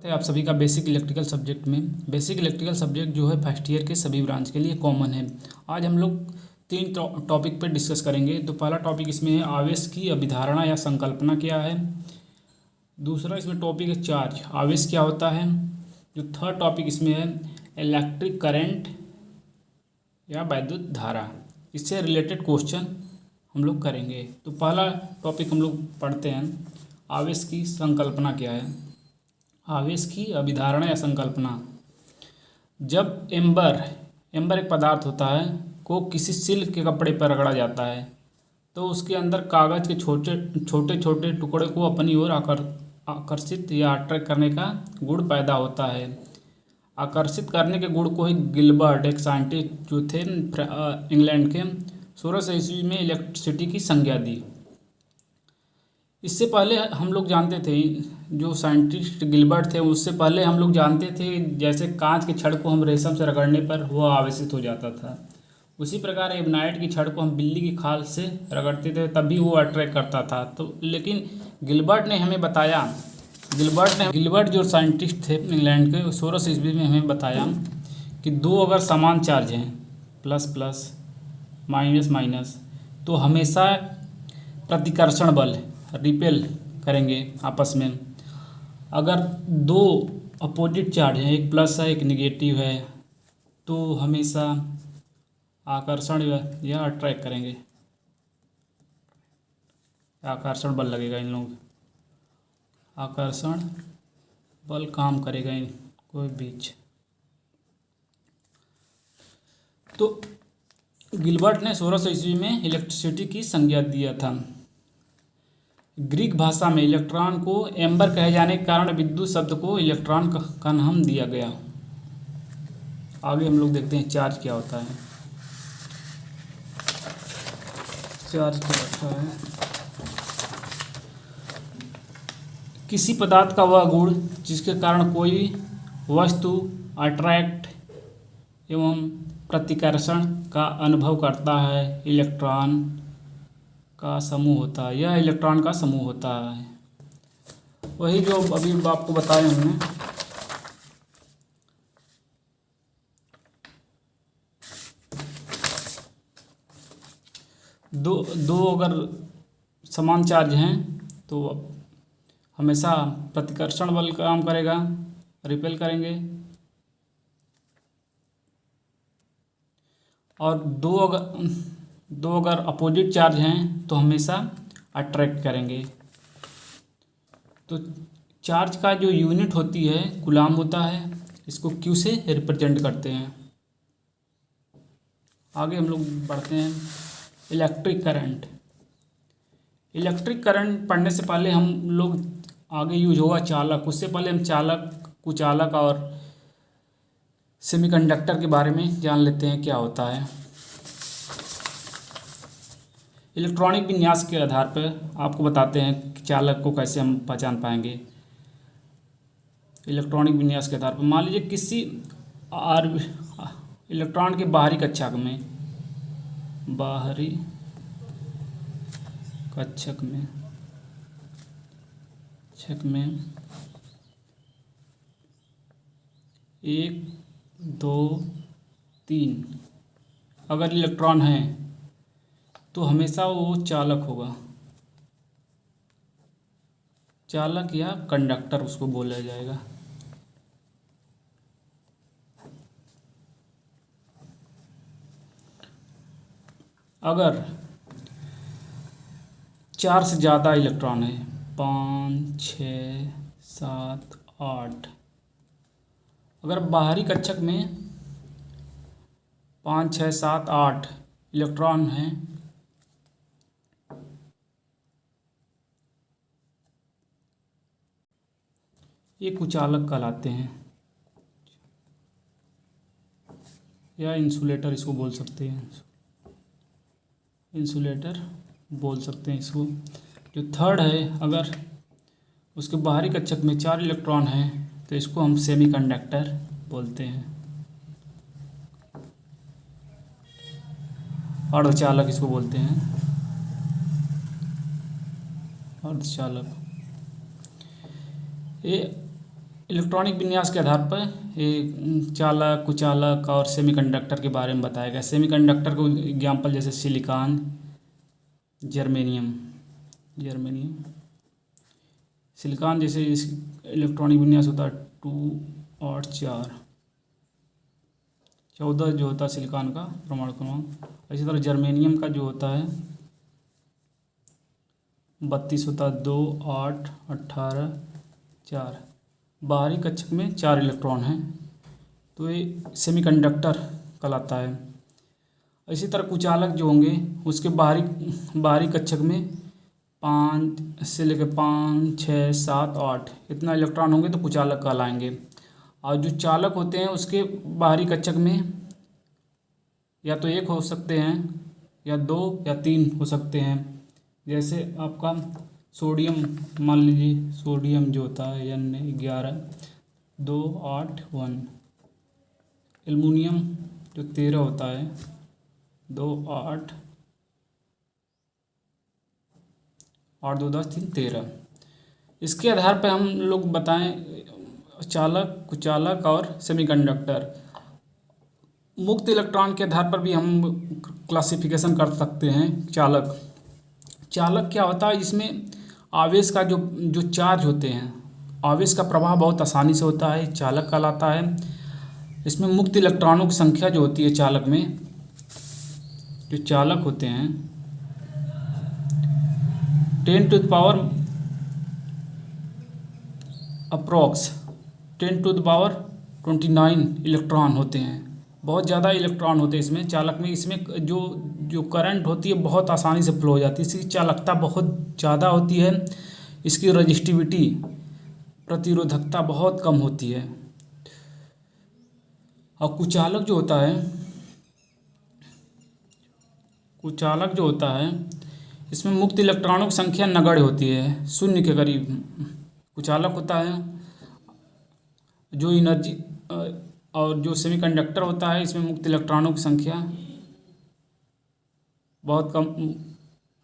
थे आप सभी का बेसिक इलेक्ट्रिकल सब्जेक्ट में। बेसिक इलेक्ट्रिकल सब्जेक्ट जो है फर्स्ट ईयर के सभी ब्रांच के लिए कॉमन है। आज हम लोग तीन टॉपिक पर डिस्कस करेंगे। तो पहला टॉपिक इसमें है आवेश की अभिधारणा या संकल्पना क्या है। दूसरा इसमें टॉपिक है चार्ज, आवेश क्या होता है। जो थर्ड टॉपिक इसमें है इलेक्ट्रिक करंट या वैद्युत धारा। इससे रिलेटेड क्वेश्चन हम लोग करेंगे। तो पहला टॉपिक हम लोग पढ़ते हैं, आवेश की संकल्पना क्या है। आवेश की अभिधारणा या संकल्पना। जब एम्बर एक पदार्थ होता है को किसी सिल्क के कपड़े पर रगड़ा जाता है तो उसके अंदर कागज़ के छोटे छोटे टुकड़े को अपनी ओर आकर्षित या अट्रैक्ट करने का गुण पैदा होता है। आकर्षित करने के गुण को ही गिलबर्ट, एक साइंटिस्ट जो थे इंग्लैंड के, 1600 ईस्वी में इलेक्ट्रिसिटी की संज्ञा दी। इससे पहले हम लोग जानते थे, जो साइंटिस्ट गिलबर्ट थे उससे पहले हम लोग जानते थे जैसे कांच के छड़ को हम रेशम से रगड़ने पर वह आवेशित हो जाता था, उसी प्रकार एबनाइट की छड़ को हम बिल्ली की खाल से रगड़ते थे तभी वो अट्रैक्ट करता था। तो लेकिन गिलबर्ट ने हमें बताया, गिलबर्ट जो साइंटिस्ट थे इंग्लैंड के, 1600 ईस्वी में हमें बताया कि दो अगर समान चार्ज हैं, प्लस प्लस माइनस माइनस, तो हमेशा प्रतिकर्षण बल रिपेल करेंगे आपस में। अगर दो अपोजिट चार्ज हैं, एक प्लस है एक निगेटिव है, तो हमेशा आकर्षण या अट्रैक्ट करेंगे, आकर्षण बल लगेगा इन लोग, आकर्षण बल काम करेगा इनको बीच। तो गिलबर्ट ने 1600 ईस्वी में इलेक्ट्रिसिटी की संज्ञा दिया था। ग्रीक भाषा में इलेक्ट्रॉन को एम्बर कहे जाने के कारण विद्युत शब्द को इलेक्ट्रॉन का नाम दिया गया। आगे हम लोग देखते हैं चार्ज क्या होता है। चार्ज क्या होता है, किसी पदार्थ का वह गुण जिसके कारण कोई वस्तु अट्रैक्ट एवं प्रतिकर्षण का अनुभव करता है, इलेक्ट्रॉन का समूह होता है। यह इलेक्ट्रॉन का समूह होता है, वही जो अभी आपको बताया हमने। दो अगर समान चार्ज हैं तो हमेशा प्रतिकर्षण बल काम करेगा, रिपेल करेंगे। और दो अगर अपोजिट चार्ज हैं तो हमेशा अट्रैक्ट करेंगे। तो चार्ज का जो यूनिट होती है कूलाम होता है, इसको क्यू से रिप्रेजेंट करते हैं। आगे हम लोग बढ़ते हैं इलेक्ट्रिक करंट। इलेक्ट्रिक करंट पढ़ने से पहले हम लोग आगे यूज होगा चालक, उससे पहले हम चालक, कुचालक और सेमीकंडक्टर के बारे में जान लेते हैं क्या होता है। इलेक्ट्रॉनिक विन्यास के आधार पर आपको बताते हैं कि चालक को कैसे हम पहचान पाएंगे। इलेक्ट्रॉनिक विन्यास के आधार पर मान लीजिए किसी इलेक्ट्रॉन के बाहरी कक्षक में 1 2 3 अगर इलेक्ट्रॉन है तो हमेशा वो चालक होगा, चालक या कंडक्टर उसको बोला जाएगा। अगर 4 से ज़्यादा इलेक्ट्रॉन है, 5 6 7 8, अगर बाहरी कक्षक में 5 6 7 8 इलेक्ट्रॉन हैं ये कुचालक कहलाते हैं, या इंसुलेटर इसको बोल सकते हैं, इंसुलेटर बोल सकते हैं इसको। जो थर्ड है, अगर उसके बाहरी कक्षक में 4 इलेक्ट्रॉन हैं तो इसको हम सेमीकंडक्टर बोलते हैं। अर्धचालक इसको बोलते हैं, अर्धचालक। ये इलेक्ट्रॉनिक विन्यास के आधार पर एक चालक, कुचालक और सेमीकंडक्टर के बारे में बताया गया। सेमीकंडक्टर को एग्जाम्पल जैसे सिलिकॉन, जर्मेनियम सिलिकॉन जैसे इस इलेक्ट्रॉनिक विन्यास होता है 2 और 4, 14 जो होता है सिलिकॉन का परमाणु क्रमांक। इसी तरह जर्मेनियम का जो होता है 32 होता है, 2, 8, 18, 4। बाहरी कक्षक में 4 इलेक्ट्रॉन हैं, तो ये सेमीकंडक्टर कहलाता है। इसी तरह कुचालक जो होंगे उसके बाहरी कक्षक में 5 से लेकर 5, 6, 7, 8 इतना इलेक्ट्रॉन होंगे तो कुचालक कहलाएंगे। और जो चालक होते हैं उसके बाहरी कक्षक में या तो 1 हो सकते हैं, या 2 या 3 हो सकते हैं। जैसे आपका सोडियम, मान लीजिए सोडियम जो होता है N11, 2, 8, 1। एल्युमिनियम जो 13 होता है 2, 8, 2, 10, 3, 13। इसके आधार पर हम लोग बताएं चालक, कुचालक और सेमीकंडक्टर। मुक्त इलेक्ट्रॉन के आधार पर भी हम क्लासिफिकेशन कर सकते हैं। चालक क्या होता है, इसमें आवेश का जो चार्ज होते हैं, आवेश का प्रवाह बहुत आसानी से होता है, चालक कहलाता है। इसमें मुक्त इलेक्ट्रॉनों की संख्या जो होती है चालक में, जो चालक होते हैं 10 to the power approx 10 to the power 29 electron होते हैं। बहुत ज़्यादा इलेक्ट्रॉन होते हैं इसमें चालक में। इसमें जो करंट होती है बहुत आसानी से फ्लो हो जाती है, इसकी चालकता बहुत ज़्यादा होती है। इसकी रजिस्टिविटी, प्रतिरोधकता बहुत कम होती है। और कुचालक जो होता है इसमें मुक्त इलेक्ट्रॉनों की संख्या नगण्य होती है, 0 के करीब कुचालक होता है। जो एनर्जी और जो सेमीकंडक्टर होता है इसमें मुक्त इलेक्ट्रॉनों की संख्या बहुत कम,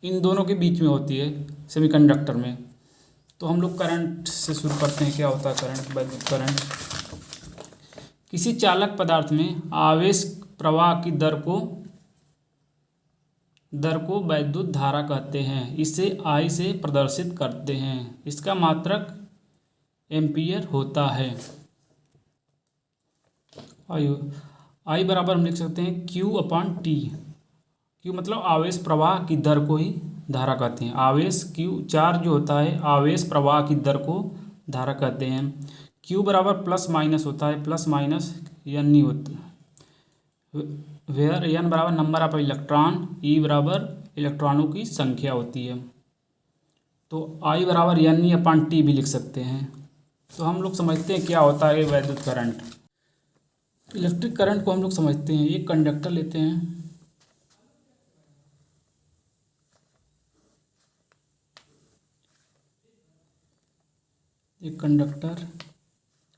इन दोनों के बीच में होती है सेमीकंडक्टर में। तो हम लोग करंट से शुरू करते हैं। क्या होता है करंट? वैद्युत करंट किसी चालक पदार्थ में आवेश प्रवाह की दर को वैद्युत धारा कहते हैं। इसे I से प्रदर्शित करते हैं। इसका मात्रक एम्पीयर होता है। I बराबर हम लिख सकते हैं Q/T। Q मतलब आवेश प्रवाह की दर को ही धारा कहते हैं। आवेश चार्ज जो होता है आवेश प्रवाह की दर को धारा कहते हैं। Q बराबर प्लस माइनस होता है, प्लस माइनस N नहीं होता, वेयर N बराबर नंबर ऑफ इलेक्ट्रॉन, E बराबर इलेक्ट्रॉनों की संख्या होती है। तो I बराबर NE/T भी लिख सकते हैं। तो हम लोग समझते हैं क्या होता है वैद्युत करंट। इलेक्ट्रिक करंट को हम लोग समझते हैं। एक कंडक्टर लेते हैं, एक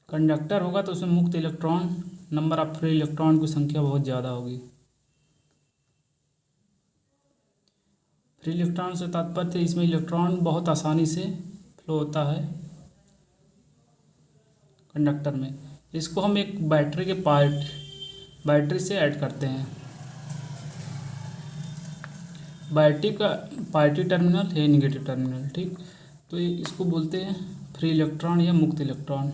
कंडक्टर होगा तो उसमें मुक्त electron, number of free electron की संख्या बहुत ज़्यादा होगी। फ्री इलेक्ट्रॉन से तात्पर्य इसमें इलेक्ट्रॉन बहुत आसानी से फ्लो होता है कंडक्टर में। इसको हम एक बैटरी से ऐड करते हैं। बैटरी का पॉजिटिव टर्मिनल है, निगेटिव टर्मिनल, ठीक। तो इसको बोलते हैं फ्री इलेक्ट्रॉन या मुक्त इलेक्ट्रॉन।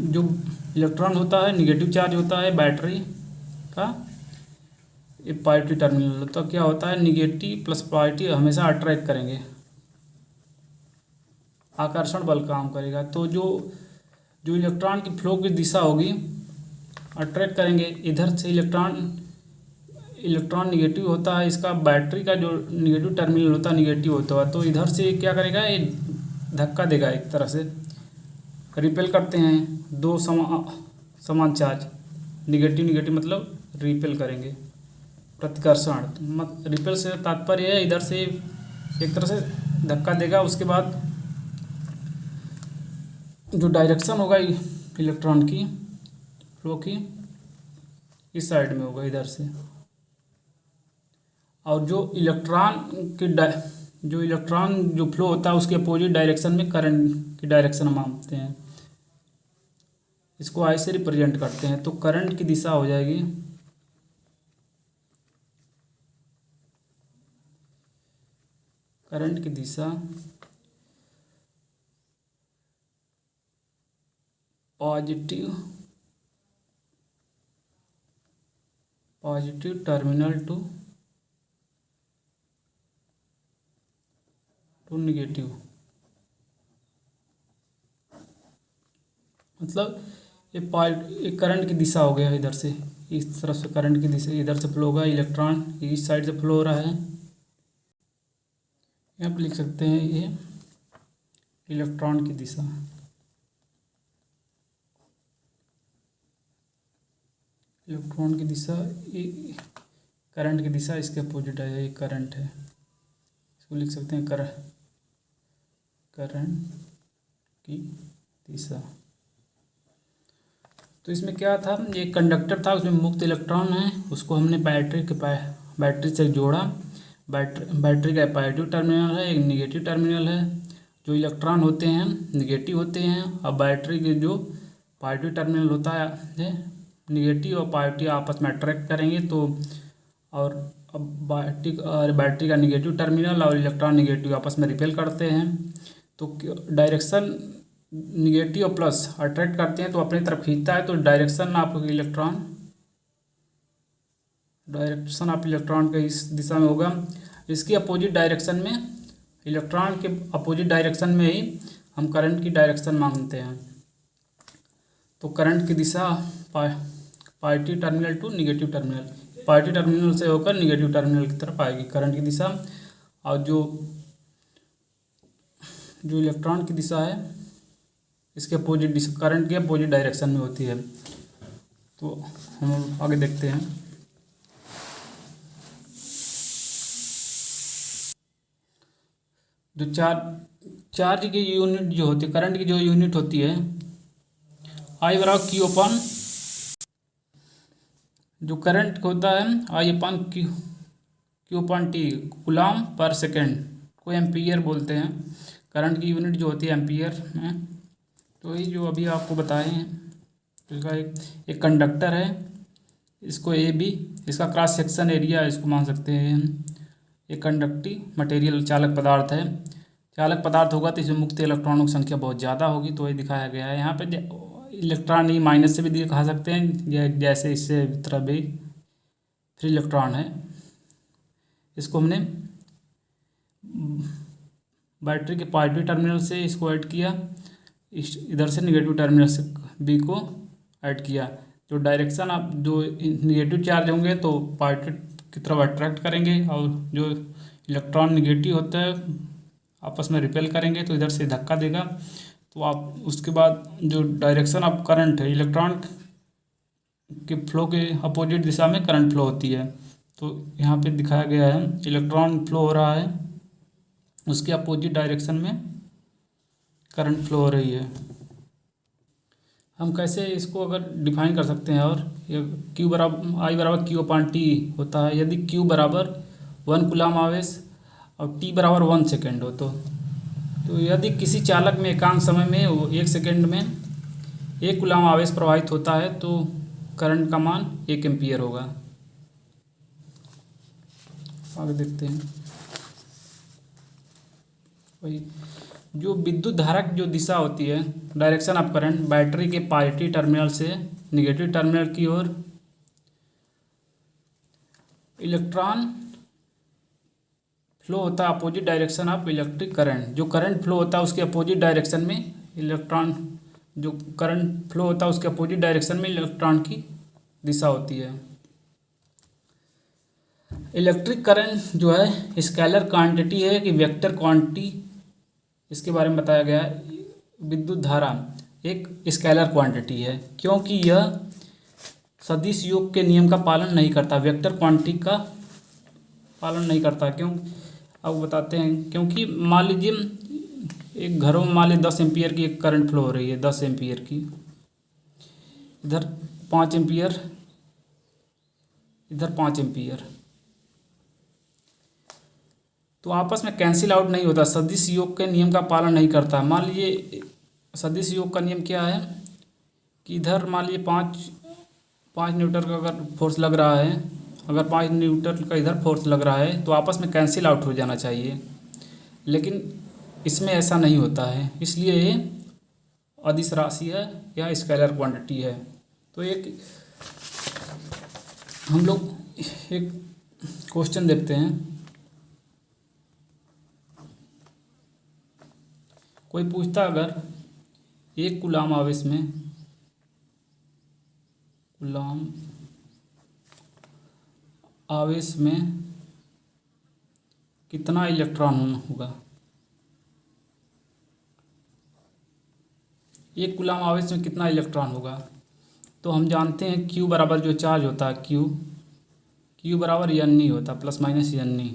जो इलेक्ट्रॉन होता है निगेटिव चार्ज होता है बैटरी का, ये पॉजिटिव टर्मिनल। तो क्या होता है निगेटिव प्लस पॉजिटिव हमेशा अट्रैक्ट करेंगे, आकर्षण बल काम करेगा। तो जो इलेक्ट्रॉन की फ्लो की दिशा होगी अट्रैक्ट करेंगे। इधर से इलेक्ट्रॉन निगेटिव होता है, इसका बैटरी का जो निगेटिव टर्मिनल होता है निगेटिव होता है, तो इधर से क्या करेगा, ये धक्का देगा, एक तरह से रिपेल करते हैं। दो समान चार्ज निगेटिव मतलब रिपेल करेंगे, प्रतिकर्षण। रिपेल से तात्पर्य है इधर से एक तरह से धक्का देगा, उसके बाद जो डायरेक्शन होगा इलेक्ट्रॉन की फ्लो की इस साइड में होगा, इधर से और जो इलेक्ट्रॉन जो फ्लो होता है उसके अपोजिट डायरेक्शन में करंट की डायरेक्शन हम मानते हैं। इसको आई से रिप्रेजेंट करते हैं। तो करंट की दिशा हो जाएगी पॉजिटिव टर्मिनल टू निगेटिव। मतलब ये करंट की दिशा हो गया। इधर से इस तरफ से करंट की दिशा, इधर से फ्लो होगा, इलेक्ट्रॉन इस साइड से फ्लो हो रहा है। यहाँ पे लिख सकते हैं ये इलेक्ट्रॉन की दिशा। ये करंट की दिशा इसके अपोजिट है। ये करंट है, इसको लिख सकते हैं करंट की दिशा। तो इसमें क्या था, ये कंडक्टर था, उसमें मुक्त इलेक्ट्रॉन है, उसको हमने बैटरी से जोड़ा। बैटरी का पॉजिटिव टर्मिनल है, एक निगेटिव टर्मिनल है। जो इलेक्ट्रॉन होते हैं निगेटिव होते हैं, और बैटरी के जो पॉजिटिव टर्मिनल होता है निगेटिव और पॉजिटिव आपस में अट्रैक्ट करेंगे। तो और अब बैटरी का निगेटिव टर्मिनल और इलेक्ट्रॉन निगेटिव आपस में रिपेल करते हैं। तो डायरेक्शन निगेटिव और प्लस अट्रैक्ट करते हैं तो अपनी तरफ खींचता है। तो डायरेक्शन ऑफ इलेक्ट्रॉन का इस दिशा में होगा। इसकी अपोजिट डायरेक्शन में, इलेक्ट्रॉन के अपोजिट डायरेक्शन में ही हम करंट की डायरेक्शन मानते हैं। तो करंट की दिशा positive terminal to negative terminal, positive terminal से होकर निगेटिव टर्मिनल की तरफ आएगी करंट की दिशा। और जो इलेक्ट्रॉन की दिशा है इसके अपोजिट करंट के अपोजिट डायरेक्शन में होती है। तो हम आगे देखते हैं। जो चार्ज की यूनिट जो होती है, करंट की जो यूनिट होती है आई बराबर क्यू अपन, जो करंट होता है आई अपन क्यू अपन टी कूलम पर सेकेंड को एम्पियर बोलते हैं। करंट की यूनिट जो होती है एम्पियर में। तो ये जो अभी आपको बताए हैं, तो इसका एक कंडक्टर है, इसको ए बी, इसका क्रॉस सेक्शन एरिया इसको मान सकते हैं हम। एक कंडक्टिव मटेरियल चालक पदार्थ है। चालक पदार्थ होगा तो इसमें मुक्त इलेक्ट्रॉनों की संख्या बहुत ज़्यादा होगी। तो ये दिखाया गया है यहाँ पे। इलेक्ट्रॉन ही माइनस से भी दिखा सकते हैं, जैसे इससे तरफ भी फ्री इलेक्ट्रॉन है। इसको हमने बैटरी के पॉजिटिव टर्मिनल से इसको ऐड किया, इधर से निगेटिव टर्मिनल से बी को ऐड किया। जो डायरेक्शन आप जो निगेटिव चार्ज होंगे तो पॉजिटिव की तरफ अट्रैक्ट करेंगे, और जो इलेक्ट्रॉन निगेटिव होता है आपस में रिपेल करेंगे, तो इधर से धक्का देगा। तो आप उसके बाद जो डायरेक्शन ऑफ करंट है, इलेक्ट्रॉन के फ्लो के अपोजिट दिशा में करंट फ्लो होती है। तो यहाँ पे दिखाया गया है इलेक्ट्रॉन फ्लो हो रहा है, उसके अपोजिट डायरेक्शन में करंट फ्लो हो रही है। हम कैसे इसको अगर डिफाइन कर सकते हैं, और क्यू बराबर आई बराबर क्यू अपान टी होता है। यदि क्यू बराबर 1 कूलम आवेश और टी बराबर 1 सेकेंड हो तो यदि किसी चालक में एकांक समय में 1 सेकेंड में 1 कूलम आवेश प्रवाहित होता है तो करंट का मान 1 एम्पियर होगा। आगे देखते हैं। वही जो विद्युत धारा की जो दिशा होती है, डायरेक्शन ऑफ करंट, बैटरी के पॉजिटिव टर्मिनल से निगेटिव टर्मिनल की ओर इलेक्ट्रॉन फ्लो होता है opposite direction of electric current. जो करंट फ्लो होता है उसके अपोजिट डायरेक्शन में इलेक्ट्रॉन, जो करंट फ्लो होता है उसके अपोजिट डायरेक्शन में इलेक्ट्रॉन की दिशा होती है। इलेक्ट्रिक करंट जो है स्केलर क्वांटिटी है कि वेक्टर क्वांटिटी, इसके बारे में बताया गया है। विद्युत धारा एक स्केलर क्वांटिटी है क्योंकि यह सदिश योग के नियम का पालन नहीं करता, वेक्टर क्वांटिटी का पालन नहीं करता। क्यों, अब बताते हैं। क्योंकि मान लीजिए एक घरों में मान लीजिए 10 एम्पियर की एक करंट फ्लो हो रही है, 10 एम्पियर की, इधर 5 एम्पियर, इधर 5 एम्पियर। तो आपस में कैंसिल आउट नहीं होता, सदिश योग के नियम का पालन नहीं करता। मान लीजिए सदिश योग का नियम क्या है कि इधर मान लीजिए 5 न्यूटन का अगर फोर्स लग रहा है, अगर 5 न्यूटन का इधर फोर्स लग रहा है तो आपस में कैंसिल आउट हो जाना चाहिए, लेकिन इसमें ऐसा नहीं होता है, इसलिए ये अदिश राशि है या स्केलर क्वांटिटी है। तो एक हम लोग एक क्वेश्चन देखते हैं। कोई पूछता अगर 1 कूलाम आवेश में कितना इलेक्ट्रॉन होगा। 1 कूलाम आवेश में कितना इलेक्ट्रॉन होगा, तो हम जानते हैं Q बराबर जो चार्ज होता है Q बराबर n होता है, प्लस माइनस n।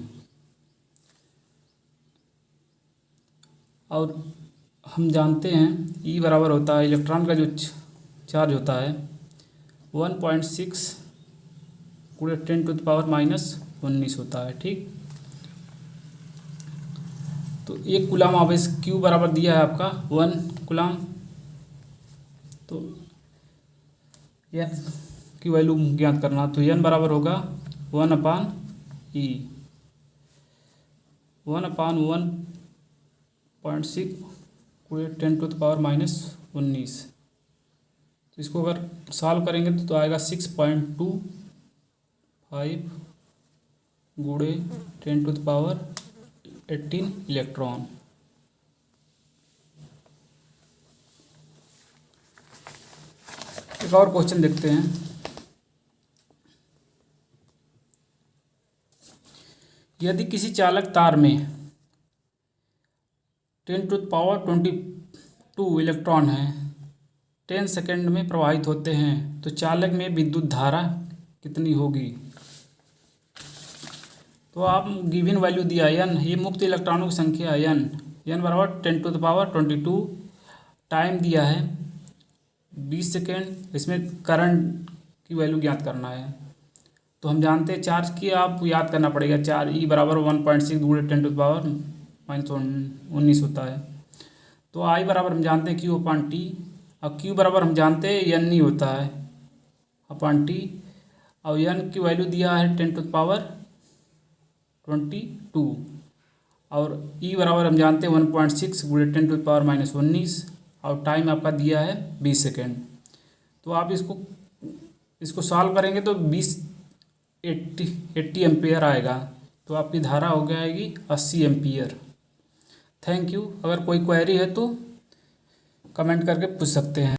और हम जानते हैं E बराबर होता है इलेक्ट्रॉन का जो चार्ज होता है 1.6 × 10⁻⁻19 होता है। ठीक, तो 1 कूलाम आवेश Q बराबर दिया है आपका 1 कूलाम, तो n की वैल्यू ज्ञात करना, तो n बराबर होगा 1/E 1/1.6 × 10⁻⁻19। तो इसको अगर सॉल्व करेंगे तो आएगा 6.25 × 10⁻18 इलेक्ट्रॉन। एक और क्वेश्चन देखते हैं। यदि किसी चालक तार में 10⁻22 इलेक्ट्रॉन हैं 10 सेकेंड में प्रवाहित होते हैं तो चालक में विद्युत धारा कितनी होगी। तो आप गिवन वैल्यू दिया n, ये मुक्त इलेक्ट्रॉनों की संख्या n बराबर 10⁻22, टाइम दिया है 20 सेकेंड, इसमें करंट की वैल्यू ज्ञात करना है। तो हम जानते हैं चार्ज की आपको याद करना पड़ेगा, चार्ज E बराबर 1.6 × 10⁻⁻19 होता है। तो I बराबर हम जानते हैं Q/T, और Q बराबर हम जानते हैं n होता है अपॉन T, और n की वैल्यू दिया है 10⁻22, और E बराबर हम जानते हैं 1.6 × 10⁻⁻19, और टाइम आपका दिया है 20 सेकेंड। तो आप इसको सॉल्व करेंगे तो 80 एम्पियर आएगा, तो आपकी धारा हो जाएगी 80 एम्पियर। Thank you. अगर कोई क्वेरी है तो कमेंट करके पूछ सकते हैं।